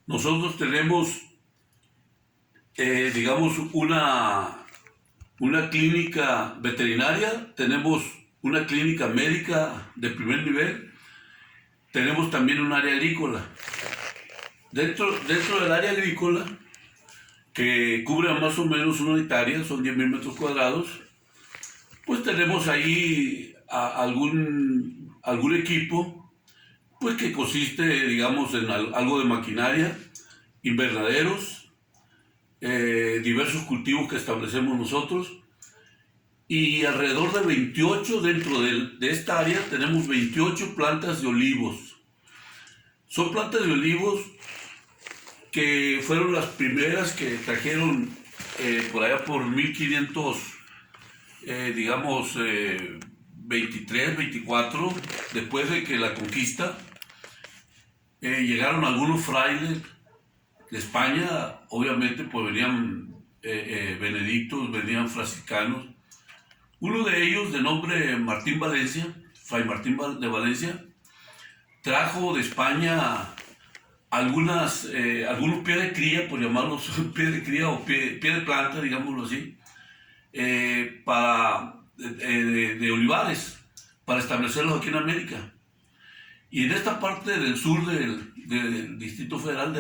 Nosotros tenemos, digamos, una clínica veterinaria, tenemos una clínica médica de primer nivel, tenemos también un área agrícola. Dentro del área agrícola, que cubre más o menos una hectárea, son 10.000 metros cuadrados, pues tenemos ahí algún equipo, pues que consiste, digamos, en algo de maquinaria, invernaderos, diversos cultivos que establecemos nosotros, y alrededor de 28 dentro de esta área tenemos 28 plantas de olivos. Son plantas de olivos que fueron las primeras que trajeron por allá por 1500, digamos, 23, 24, después de que la conquista, llegaron algunos frailes de España, obviamente pues venían benedictos, venían franciscanos. Uno de ellos, de nombre Martín Valencia, Fray Martín de Valencia, trajo de España algunos pies de cría, por llamarlos pies de cría o pie de planta, digámoslo así, de olivares, para establecerlos aquí en América. Y en esta parte del sur del Distrito Federal,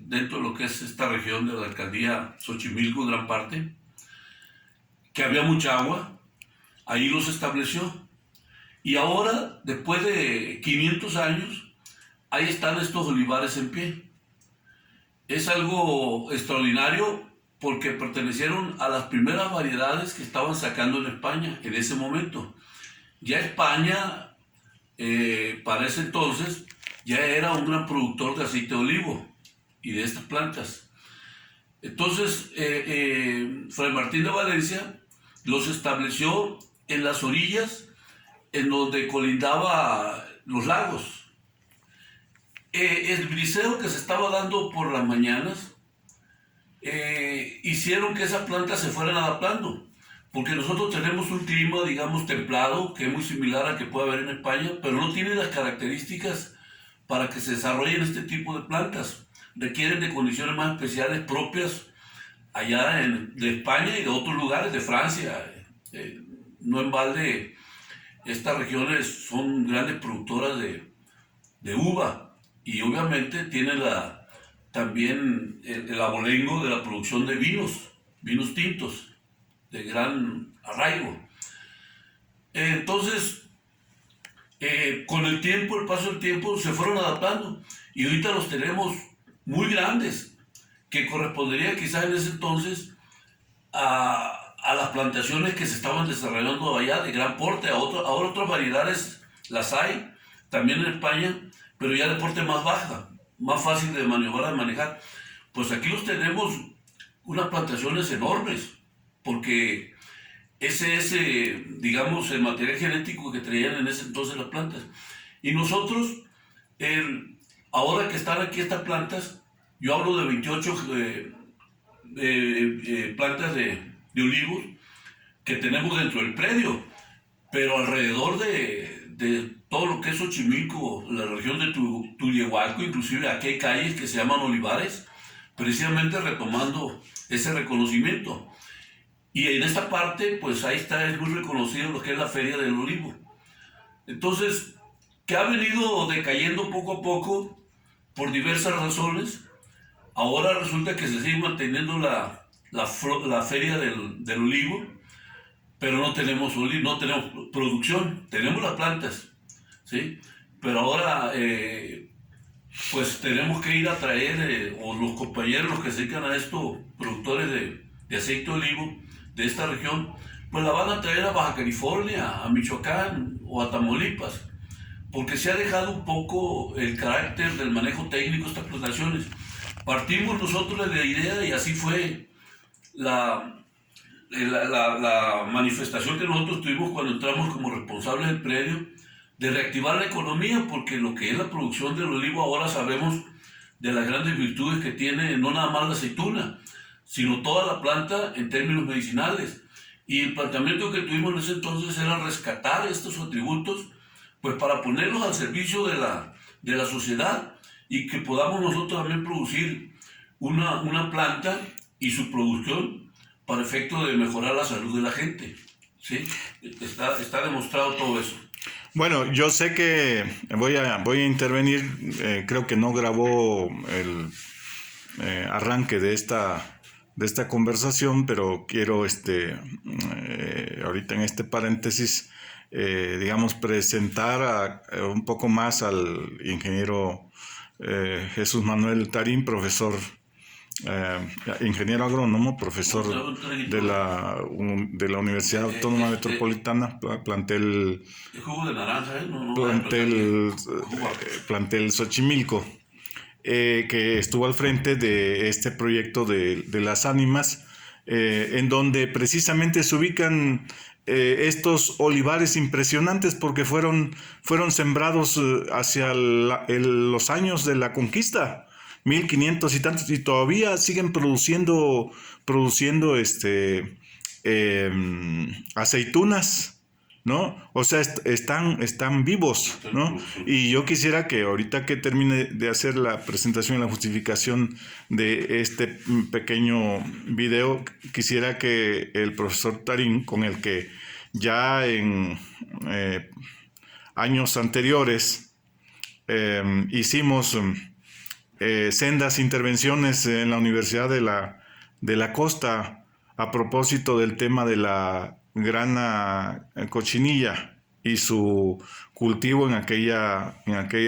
dentro de lo que es esta región de la alcaldía Xochimilco, gran parte, que había mucha agua, ahí los estableció. Y ahora, después de 500 años, ahí están estos olivares en pie. Es algo extraordinario porque pertenecieron a las primeras variedades que estaban sacando en España en ese momento. Ya España, para ese entonces, ya era un gran productor de aceite de olivo y de estas plantas. Entonces, Fray Martín de Valencia los estableció en las orillas en donde colindaba los lagos. El briseo que se estaba dando por las mañanas hicieron que esas plantas se fueran adaptando, porque nosotros tenemos un clima, digamos, templado, que es muy similar al que puede haber en España, pero no tiene las características para que se desarrollen este tipo de plantas. Requieren de condiciones más especiales propias allá de España y de otros lugares, de Francia. No en balde, estas regiones son grandes productoras de uva y obviamente tienen también el abolengo de la producción de vinos tintos de gran arraigo. Entonces, con el tiempo, el paso del tiempo, se fueron adaptando y ahorita los tenemos muy grandes, que correspondería quizás en ese entonces a las plantaciones que se estaban desarrollando allá de gran porte. Ahora otras variedades las hay, también en España, pero ya de porte más baja, más fácil de maniobrar, de manejar. Pues aquí los tenemos unas plantaciones enormes, porque ese es, digamos, el material genético que traían en ese entonces las plantas. Y nosotros, ahora que están aquí estas plantas, yo hablo de 28 plantas de olivos que tenemos dentro del predio, pero alrededor de todo lo que es Xochimilco, la región de Tullehualco, inclusive aquí hay calles que se llaman olivares, precisamente retomando ese reconocimiento. Y en esta parte, pues ahí está, es muy reconocido lo que es la Feria del Olivo. Entonces, que ha venido decayendo poco a poco por diversas razones. Ahora resulta que se sigue manteniendo la Feria del Olivo, pero no tenemos producción, tenemos las plantas, ¿sí? Pero ahora, pues tenemos que ir a traer, o los compañeros, los que se dedican a esto, productores de aceite de olivo, de esta región, pues la van a traer a Baja California, a Michoacán o a Tamaulipas, porque se ha dejado un poco el carácter del manejo técnico de estas plantaciones. Partimos nosotros de la idea, y así fue la manifestación que nosotros tuvimos cuando entramos como responsables del predio, de reactivar la economía, porque lo que es la producción del olivo ahora sabemos de las grandes virtudes que tiene, no nada más la aceituna, sino toda la planta en términos medicinales. Y el planteamiento que tuvimos en ese entonces era rescatar estos atributos, pues para ponerlos al servicio de la sociedad y que podamos nosotros también producir una planta y su producción para efecto de mejorar la salud de la gente. ¿Sí? Está demostrado todo eso. Bueno, yo sé que voy a intervenir, creo que no grabó el arranque de esta conversación, pero quiero ahorita en este paréntesis, digamos, presentar un poco más al ingeniero Jesús Manuel Tarín, profesor, ingeniero agrónomo, profesor de la Universidad Autónoma Metropolitana, plantel jugo de naranja, plantel Xochimilco, que estuvo al frente de este proyecto de las ánimas, en donde precisamente se ubican estos olivares impresionantes porque fueron sembrados hacia los años de la conquista, 1500 y tantos, y todavía siguen produciendo aceitunas, ¿no? O sea, están vivos, ¿no? Y yo quisiera que ahorita que termine de hacer la presentación y la justificación de este pequeño video, quisiera que el profesor Tarín, con el que ya en años anteriores hicimos sendas intervenciones en la Universidad de la Costa a propósito del tema de la grana cochinilla y su cultivo en aquella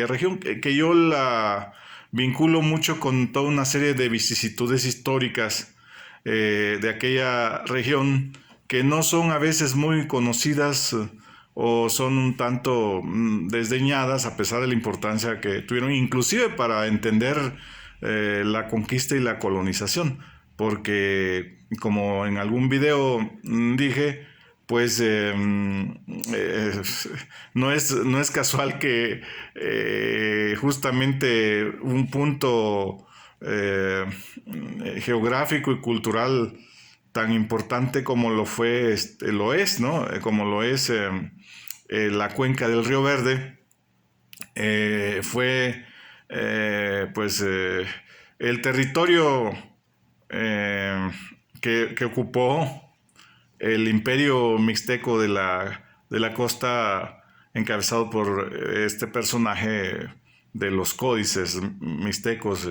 región, que yo la vinculo mucho con toda una serie de vicisitudes históricas de aquella región que no son a veces muy conocidas o son un tanto desdeñadas a pesar de la importancia que tuvieron, inclusive para entender la conquista y la colonización, porque como en algún video dije, pues no es casual que justamente un punto geográfico y cultural tan importante como lo es, ¿no? Como lo es la cuenca del Río Verde, fue el territorio que ocupó el imperio mixteco de la costa, encabezado por este personaje de los códices mixtecos,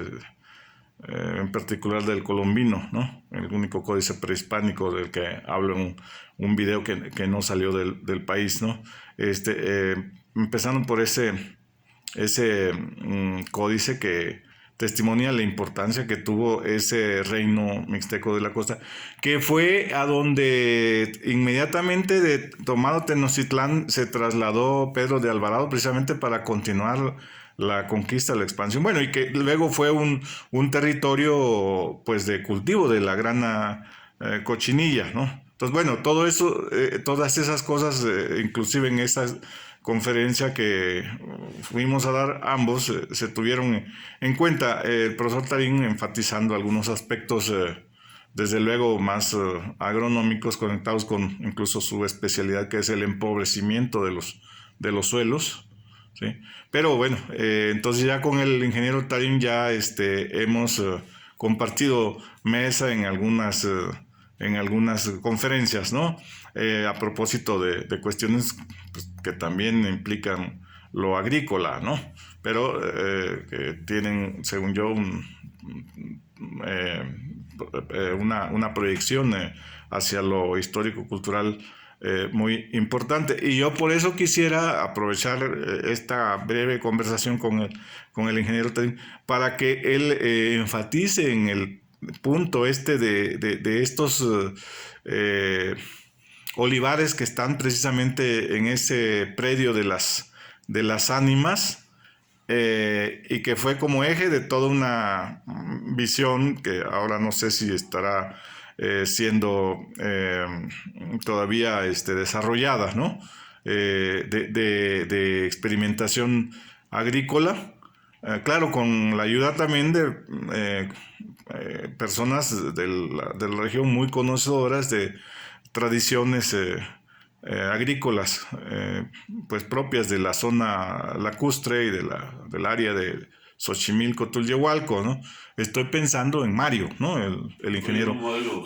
en particular del colombino, ¿no? El único códice prehispánico del que hablo en un video que no salió del país, ¿no? Empezando por ese códice que testimonia la importancia que tuvo ese reino mixteco de la costa, que fue a donde inmediatamente tomado Tenochtitlán se trasladó Pedro de Alvarado precisamente para continuar la conquista, la expansión, bueno, y que luego fue un territorio pues de cultivo de la grana cochinilla, ¿no? Entonces, bueno, todo eso, todas esas cosas, inclusive en esta conferencia que fuimos a dar ambos, se tuvieron en cuenta. El profesor Tarín enfatizando algunos aspectos, desde luego más agronómicos, conectados con incluso su especialidad, que es el empobrecimiento de los suelos, ¿sí? Pero bueno, entonces ya con el ingeniero Tarín ya hemos compartido mesa en algunas conferencias, ¿no? A propósito de cuestiones pues, que también implican lo agrícola, ¿no? Pero que tienen, según yo, una proyección hacia lo histórico-cultural muy importante. Y yo por eso quisiera aprovechar esta breve conversación con el ingeniero Tarín para que él enfatice en el punto de estos olivares que están precisamente en ese predio de las ánimas, y que fue como eje de toda una visión que ahora no sé si estará siendo todavía desarrollada, ¿no? De experimentación agrícola, claro, con la ayuda también de personas de la región muy conocedoras de tradiciones agrícolas, pues propias de la zona lacustre y del área de Xochimilco, Tulyehualco, ¿no? Estoy pensando en Mario, ¿no? El ingeniero Mario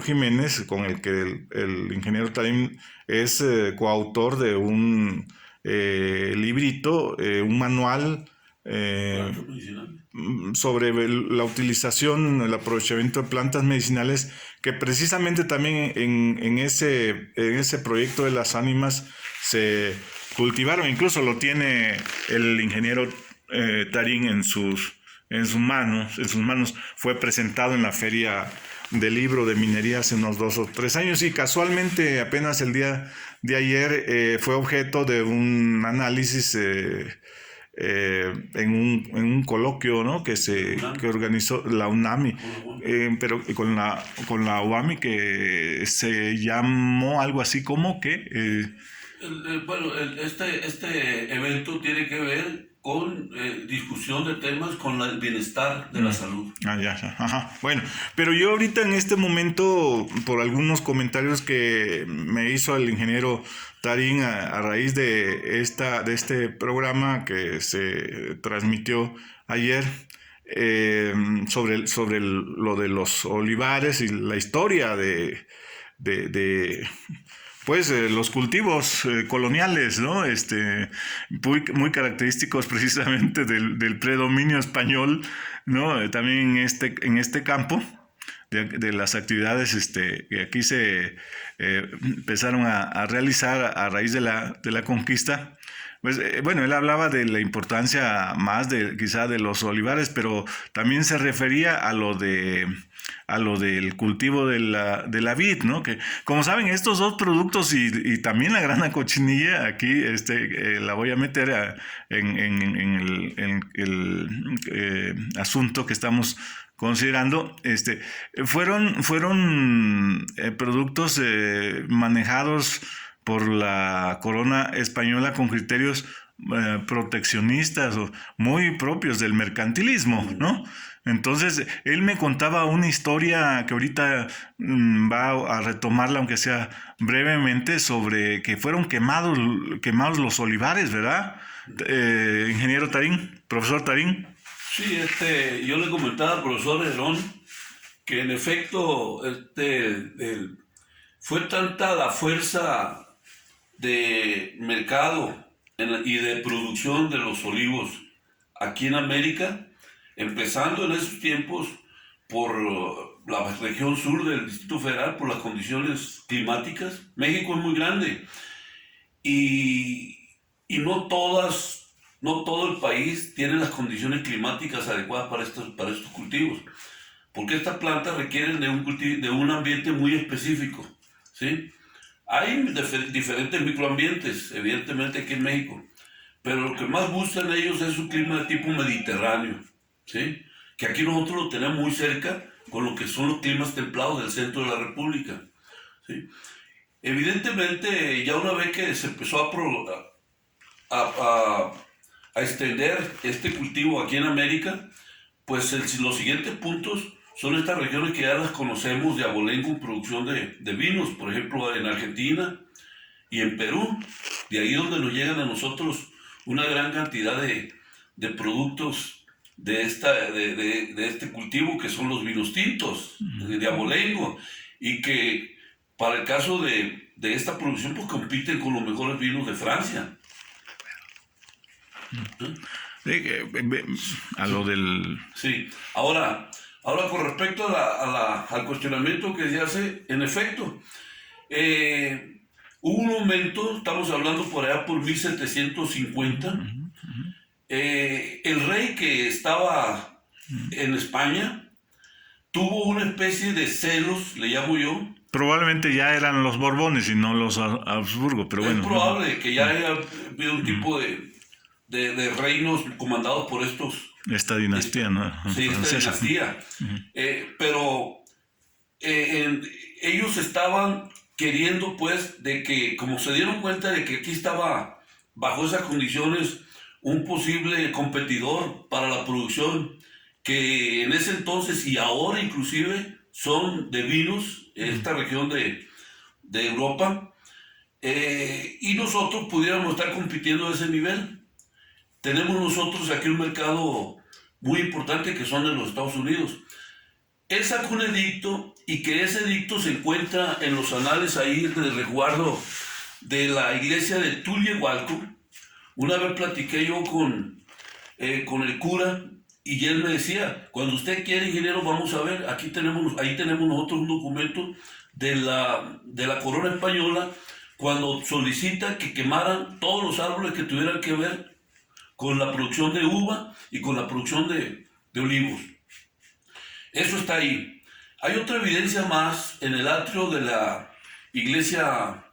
Jiménez, con el que el ingeniero Tarín es coautor de un librito, un manual sobre la utilización, el aprovechamiento de plantas medicinales, que precisamente también en ese proyecto de las ánimas se cultivaron. Incluso lo tiene el ingeniero Tarín en sus manos. Fue presentado en la feria del libro de minería hace unos 2 o 3 años, y casualmente apenas el día de ayer fue objeto de un análisis en un coloquio, ¿no? que organizó la UNAMI, pero con la UAMI, que se llamó algo así como que... Este evento tiene que ver con discusión de temas con el bienestar de la salud. Ya. Ajá. Bueno, pero yo ahorita en este momento, por algunos comentarios que me hizo el ingeniero Tarín a raíz de este programa que se transmitió ayer, sobre lo de los olivares y la historia de los cultivos coloniales, ¿no? Muy característicos precisamente del predominio español, ¿no? También en este campo de las actividades que aquí se empezaron a realizar a raíz de la conquista. Pues, él hablaba de la importancia más quizá de los olivares, pero también se refería a lo del cultivo de la vid, ¿no? Que, como saben, estos dos productos y también la grana cochinilla, aquí la voy a meter en el asunto que estamos considerando, fueron productos manejados por la corona española con criterios proteccionistas o muy propios del mercantilismo, ¿no? Entonces, él me contaba una historia que ahorita va a retomarla, aunque sea brevemente, sobre que fueron quemados los olivares, ¿verdad? Ingeniero Tarín, profesor Tarín. Sí, yo le comentaba al profesor Herón que en efecto fue tanta la fuerza de mercado y de producción de los olivos aquí en América, empezando en esos tiempos por la región sur del Distrito Federal, por las condiciones climáticas. México es muy grande y no todo el país tiene las condiciones climáticas adecuadas para estos cultivos, porque estas plantas requieren de un ambiente muy específico, ¿sí? Hay diferentes microambientes, evidentemente, aquí en México, pero lo que más buscan ellos es un clima de tipo mediterráneo, ¿sí? Que aquí nosotros lo tenemos muy cerca con lo que son los climas templados del centro de la República, ¿sí? Evidentemente, ya una vez que se empezó a extender este cultivo aquí en América, pues los siguientes puntos son estas regiones que ya las conocemos de abolengo en producción de vinos, por ejemplo en Argentina y en Perú, de ahí donde nos llegan a nosotros una gran cantidad de productos de este cultivo, que son los vinos tintos de abolengo, y que para el caso de esta producción pues compiten con los mejores vinos de Francia. A lo del... Sí, ahora con respecto al cuestionamiento que se hace, en efecto, hubo un momento, estamos hablando por allá por 1750, el rey que estaba en España tuvo una especie de celos, le llamo yo. Probablemente ya eran los Borbones y no los Habsburgo, pero bueno. Es probable que ya haya habido un tipo de reinos comandados por esta dinastía, ¿no? Sí, esta dinastía. Pero ellos estaban queriendo, pues, de que, como se dieron cuenta de que aquí estaba, bajo esas condiciones, un posible competidor para la producción, que en ese entonces y ahora inclusive son de vinos, esta región de Europa, y nosotros pudiéramos estar compitiendo a ese nivel. tenemos nosotros aquí un mercado muy importante que son en los Estados Unidos. Él sacó un edicto y que ese edicto se encuentra en los anales ahí de resguardo de la iglesia de Tulyehualco. Una vez platiqué yo con el cura y él me decía, cuando usted quiere, ingeniero, vamos a ver, ahí tenemos nosotros un documento de la corona española cuando solicita que quemaran todos los árboles que tuvieran que ver con la producción de uva y con la producción de olivos. Eso está ahí. Hay otra evidencia más en el atrio de la iglesia,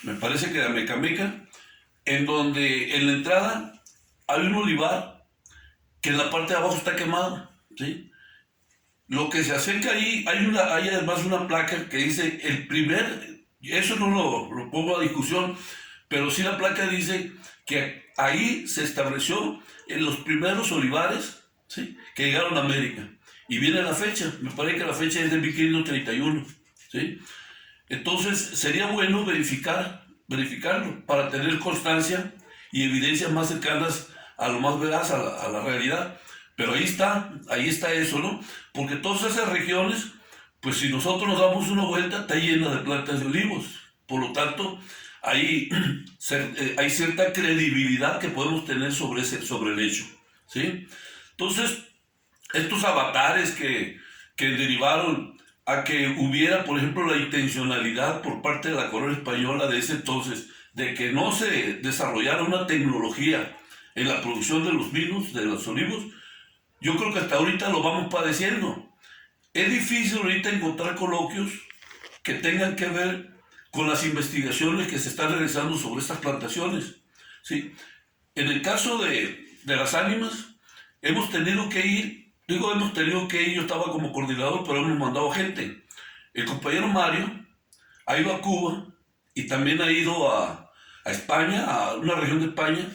me parece que de Amecameca, en donde en la entrada hay un olivar que en la parte de abajo está quemado, ¿sí? Lo que se acerca ahí, hay además una placa que dice eso no lo pongo a discusión, pero sí la placa dice que ahí se estableció en los primeros olivares, ¿sí?, que llegaron a América. Y viene la fecha, me parece que la fecha es de 1531, ¿sí? Entonces sería bueno verificarlo para tener constancia y evidencias más cercanas a lo más veraz, a la realidad. Pero ahí está eso, ¿no? Porque todas esas regiones, pues si nosotros nos damos una vuelta, está llena de plantas de olivos. Por lo tanto, hay cierta credibilidad que podemos tener sobre el hecho, ¿sí? Entonces, estos avatares que derivaron a que hubiera, por ejemplo, la intencionalidad por parte de la corona española de ese entonces de que no se desarrollara una tecnología en la producción de los vinos, de los olivos, yo creo que hasta ahorita lo vamos padeciendo. Es difícil ahorita encontrar coloquios que tengan que ver con las investigaciones que se están realizando sobre estas plantaciones, ¿sí? En el caso de las ánimas, hemos tenido que ir, yo estaba como coordinador, pero hemos mandado gente. El compañero Mario ha ido a Cuba y también ha ido a España, a una región de España,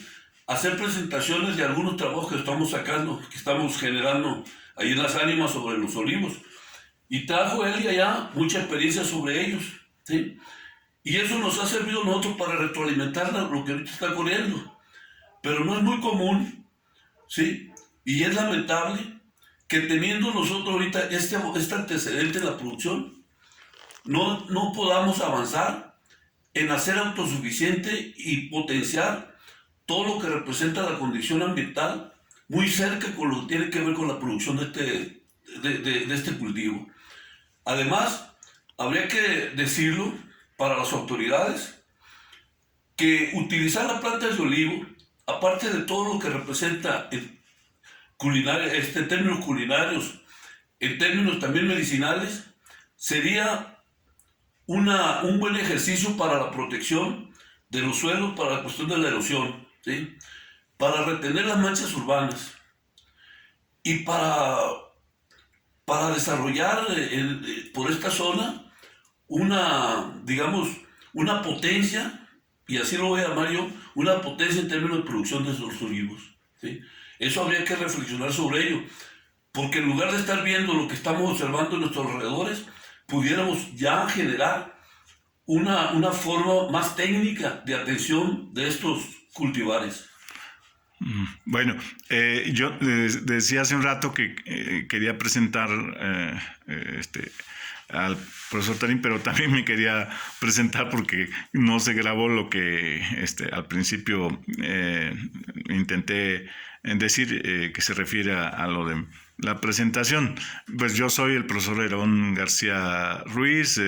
a hacer presentaciones de algunos trabajos que estamos sacando, que estamos generando ahí en las ánimas sobre los olivos. Y trajo él y allá mucha experiencia sobre ellos, ¿sí? Y eso nos ha servido a nosotros para retroalimentar lo que ahorita está ocurriendo. Pero no es muy común, ¿sí? Y es lamentable que teniendo nosotros ahorita este antecedente en la producción, no podamos avanzar en hacer autosuficiente y potenciar todo lo que representa la condición ambiental muy cerca con lo que tiene que ver con la producción de este cultivo. Además, habría que decirlo para las autoridades que utilizar las plantas de olivo, aparte de todo lo que representa en términos culinarios, en términos también medicinales, sería un buen ejercicio para la protección de los suelos, para la cuestión de la erosión, ¿sí?, para retener las manchas urbanas y para desarrollar por esta zona una potencia, y así lo voy a llamar yo, una potencia en términos de producción de los olivos, ¿sí? Eso habría que reflexionar sobre ello, porque en lugar de estar viendo lo que estamos observando en nuestros alrededores, pudiéramos ya generar una forma más técnica de atención de estos cultivares. Bueno, yo decía hace un rato que quería presentar al profesor Tarín, pero también me quería presentar porque no se grabó lo que al principio intenté decir, que se refiere a lo de la presentación. Pues yo soy el profesor Herón García Ruiz,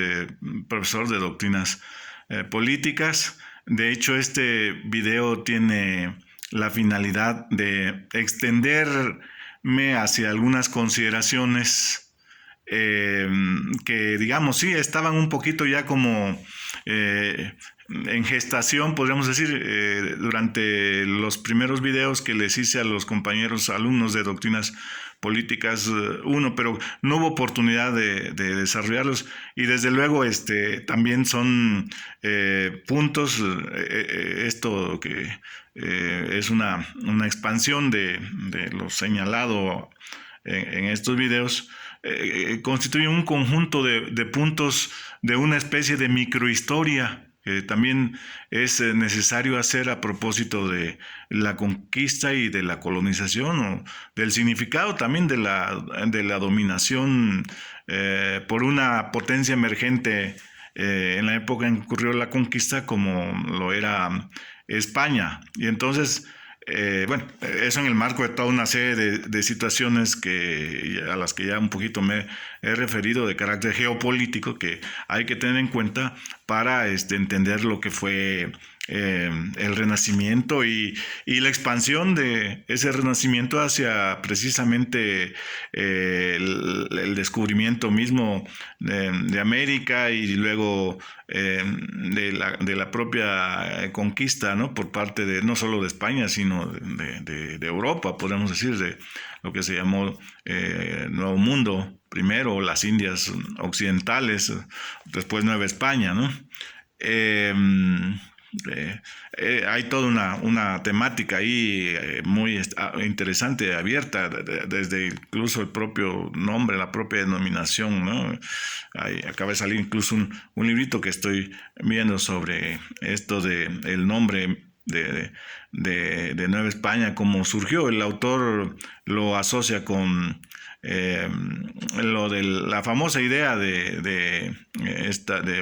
profesor de doctrinas políticas. De hecho, este video tiene la finalidad de extenderme hacia algunas consideraciones que, digamos, sí, estaban un poquito ya como en gestación, podríamos decir, durante los primeros videos que les hice a los compañeros alumnos de Doctrinas Políticas 1, pero no hubo oportunidad de desarrollarlos, y desde luego también son puntos, esto que es una expansión de lo señalado en estos videos, constituye un conjunto de puntos de una especie de microhistoria que también es necesario hacer a propósito de la conquista y de la colonización, o del significado también de la dominación por una potencia emergente en la época en que ocurrió la conquista, como lo era España. Y entonces, bueno, eso en el marco de toda una serie de situaciones a las que ya un poquito me he referido, de carácter geopolítico, que hay que tener en cuenta para entender lo que fue el Renacimiento y la expansión de ese Renacimiento hacia precisamente el descubrimiento mismo de América, y luego de la propia conquista, ¿no? Por parte de no solo de España, sino de Europa, podemos decir, de lo que se llamó Nuevo Mundo primero, las Indias occidentales, después Nueva España, ¿no? Eh, hay toda una temática ahí muy interesante, abierta, desde incluso el propio nombre, la propia denominación, ¿no? Acaba de salir incluso un librito que estoy viendo sobre esto de el nombre de Nueva España, cómo surgió. El autor lo asocia con lo de la famosa idea de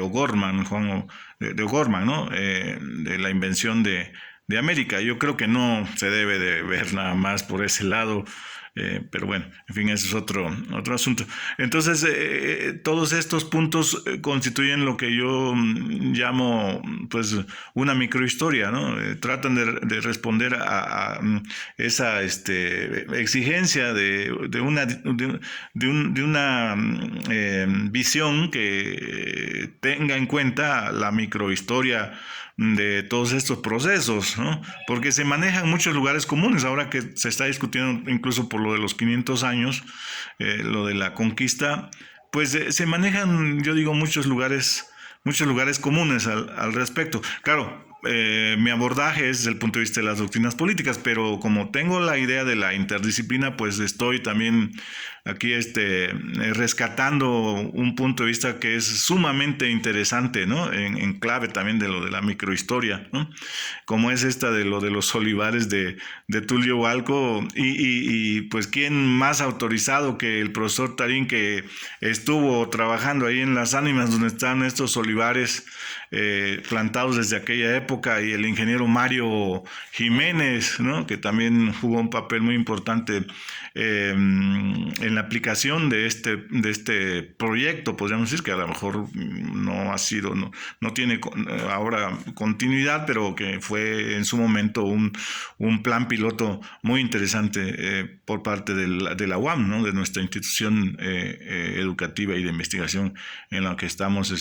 O'Gorman, de O'Gorman, ¿no? De la invención de América. Yo creo que no se debe de ver nada más por ese lado, pero bueno, en fin, ese es otro asunto. Entonces, todos estos puntos constituyen lo que yo llamo, pues, una microhistoria, ¿no? Tratan de responder a esa exigencia de una visión que tenga en cuenta la microhistoria de todos estos procesos, ¿no? Porque se manejan muchos lugares comunes, ahora que se está discutiendo incluso por lo de los 500 años, lo de la conquista, pues se manejan, yo digo, muchos lugares comunes al respecto. Claro, mi abordaje es desde el punto de vista de las doctrinas políticas, pero como tengo la idea de la interdisciplina, pues estoy también aquí rescatando un punto de vista que es sumamente interesante, ¿no? En clave también de lo de la microhistoria, ¿no? Como es esta de lo de los olivares de Tulio Hualco, y pues quién más autorizado que el profesor Tarín, que estuvo trabajando ahí en Las Ánimas, donde están estos olivares plantados desde aquella época, y el ingeniero Mario Jiménez, ¿no? Que también jugó un papel muy importante en la aplicación de este proyecto, podríamos decir, que a lo mejor no tiene ahora continuidad, pero que fue en su momento un plan piloto muy interesante por parte de la UAM, ¿no? De nuestra institución educativa y de investigación en la que estamos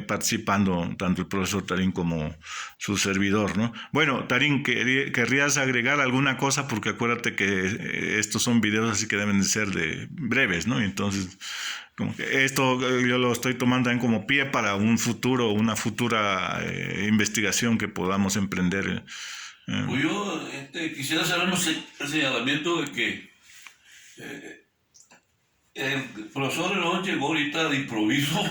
participando tanto el profesor Tarín como su servidor, ¿no? Bueno, Tarín, ¿querrías agregar alguna cosa? Porque acuérdate que estos son videos, así que deben de ser breves, ¿no? Entonces, como que esto yo lo estoy tomando también como pie para una futura investigación que podamos emprender. Pues yo quisiera hacer el señalamiento de que el profesor Herón llegó ahorita de improviso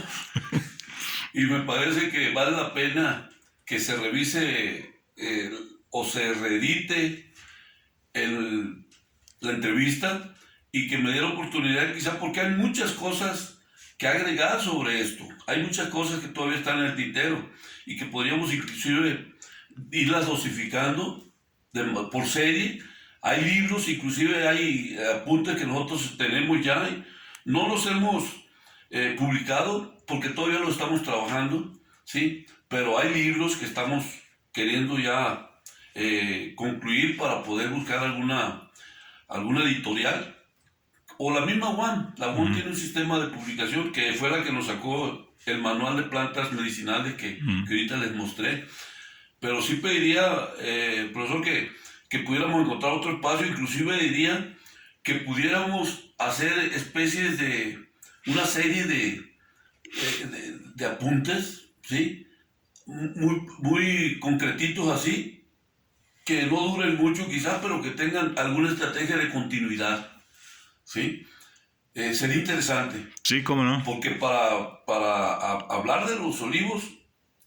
y me parece que vale la pena que se revise o se reedite la entrevista, y que me dé la oportunidad, quizá porque hay muchas cosas que agregar sobre esto. Hay muchas cosas que todavía están en el tintero y que podríamos inclusive irlas dosificando por serie. Hay libros, inclusive hay apuntes que nosotros tenemos ya, no los hemos publicado porque todavía los estamos trabajando, ¿sí? Pero hay libros que estamos queriendo ya concluir para poder buscar alguna editorial, o la misma UAM. La UAM tiene un sistema de publicación que fue la que nos sacó el manual de plantas medicinales que ahorita les mostré. Pero sí pediría, profesor, que pudiéramos encontrar otro espacio. Inclusive diría que pudiéramos hacer especies de una serie de apuntes, ¿sí? Muy concretitos así, que no duren mucho quizás, pero que tengan alguna estrategia de continuidad, ¿sí? sería interesante, Sí, cómo no. porque hablar de los olivos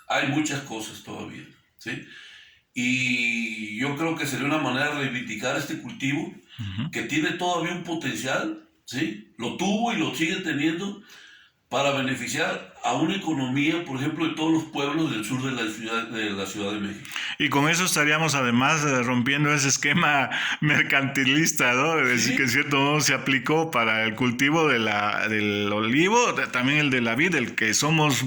hay muchas cosas todavía, ¿sí? Y yo creo que sería una manera de reivindicar este cultivo que tiene todavía un potencial, ¿sí? Lo tuvo y lo sigue teniendo para beneficiar a una economía, por ejemplo, de todos los pueblos del sur de la Ciudad de México. Y con eso estaríamos además rompiendo ese esquema mercantilista, ¿no? Es decir, Sí, que en cierto modo se aplicó para el cultivo del olivo, también el de la vid, del que somos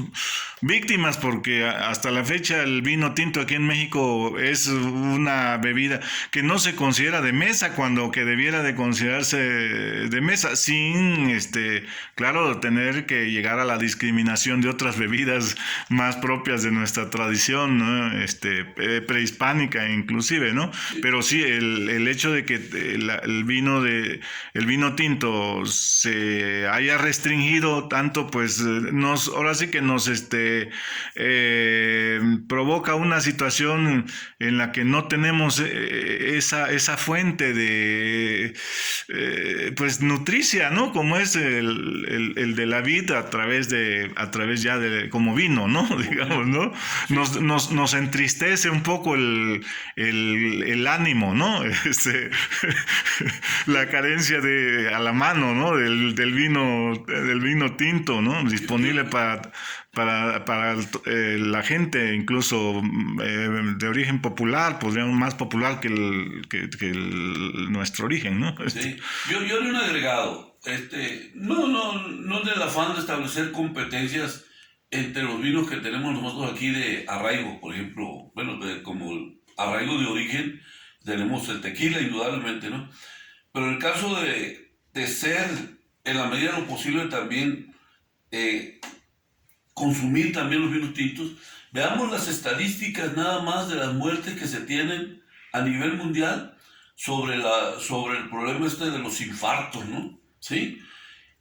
víctimas, porque hasta la fecha el vino tinto aquí en México es una bebida que no se considera de mesa cuando que debiera de considerarse de mesa, sin, claro, tener que llegar a la discriminación de otras bebidas más propias de nuestra tradición, ¿no? Prehispánica inclusive, ¿no? Pero sí, el hecho de que el vino tinto se haya restringido tanto, pues ahora sí que nos provoca una situación en la que no tenemos esa fuente de pues nutricia, ¿no? Como es el de la vid a través ya de como vino, ¿no? Digamos, ¿no? Nos entristece un poco el ánimo, ¿no? La carencia a la mano, ¿no? Del vino tinto, ¿no? Disponible para la gente, incluso de origen popular, podríamos más popular que nuestro origen, ¿no? Sí. Yo haría un agregado. No es del afán de establecer competencias entre los vinos que tenemos nosotros aquí de arraigo, por ejemplo, bueno, como arraigo de origen, tenemos el tequila, indudablemente, ¿no? Pero en el caso de ser, en la medida de lo posible, también consumir también los vinos tintos, veamos las estadísticas nada más de las muertes que se tienen a nivel mundial sobre el problema de los infartos, ¿no? ¿Sí?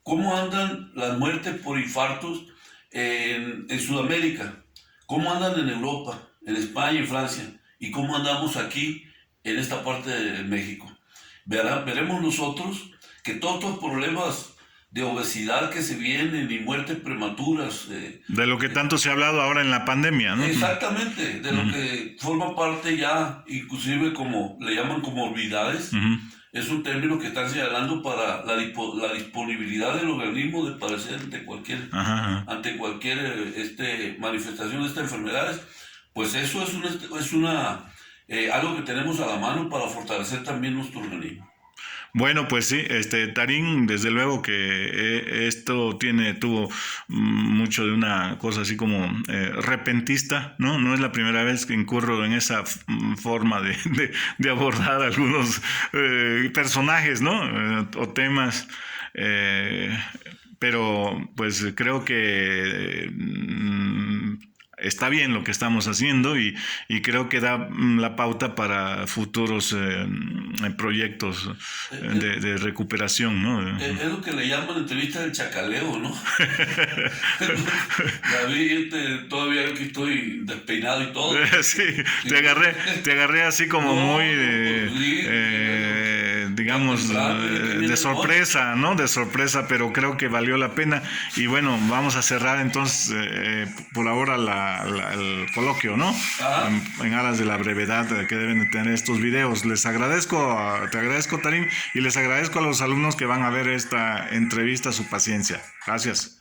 ¿Cómo andan las muertes por infartos en Sudamérica? ¿Cómo andan en Europa, en España y Francia? ¿Y cómo andamos aquí en esta parte de México? Veremos nosotros que todos estos problemas de obesidad que se vienen y muertes prematuras. De lo que tanto se ha hablado ahora en la pandemia, ¿no? Exactamente, de lo que forma parte ya, inclusive como le llaman comorbilidades, es un término que están señalando para la disponibilidad del organismo de padecer ante cualquier manifestación de estas enfermedades. Pues eso es algo que tenemos a la mano para fortalecer también nuestro organismo. Bueno, pues sí, Tarín, desde luego que esto tuvo mucho de una cosa así como repentista, ¿no? No es la primera vez que incurro en esa forma de abordar algunos personajes, ¿no? O temas, pero pues creo que está bien lo que estamos haciendo y creo que da la pauta para futuros proyectos de recuperación, ¿no? Es lo que le llaman entrevista del chacaleo, ¿no? David, todavía aquí estoy despeinado y todo. Sí, te agarré así como muy, digamos, de sorpresa, ¿no? De sorpresa, pero creo que valió la pena. Y bueno, vamos a cerrar entonces por ahora el coloquio, ¿no? En aras de la brevedad que deben de tener estos videos. Te agradezco, Tarín, y les agradezco a los alumnos que van a ver esta entrevista su paciencia. Gracias.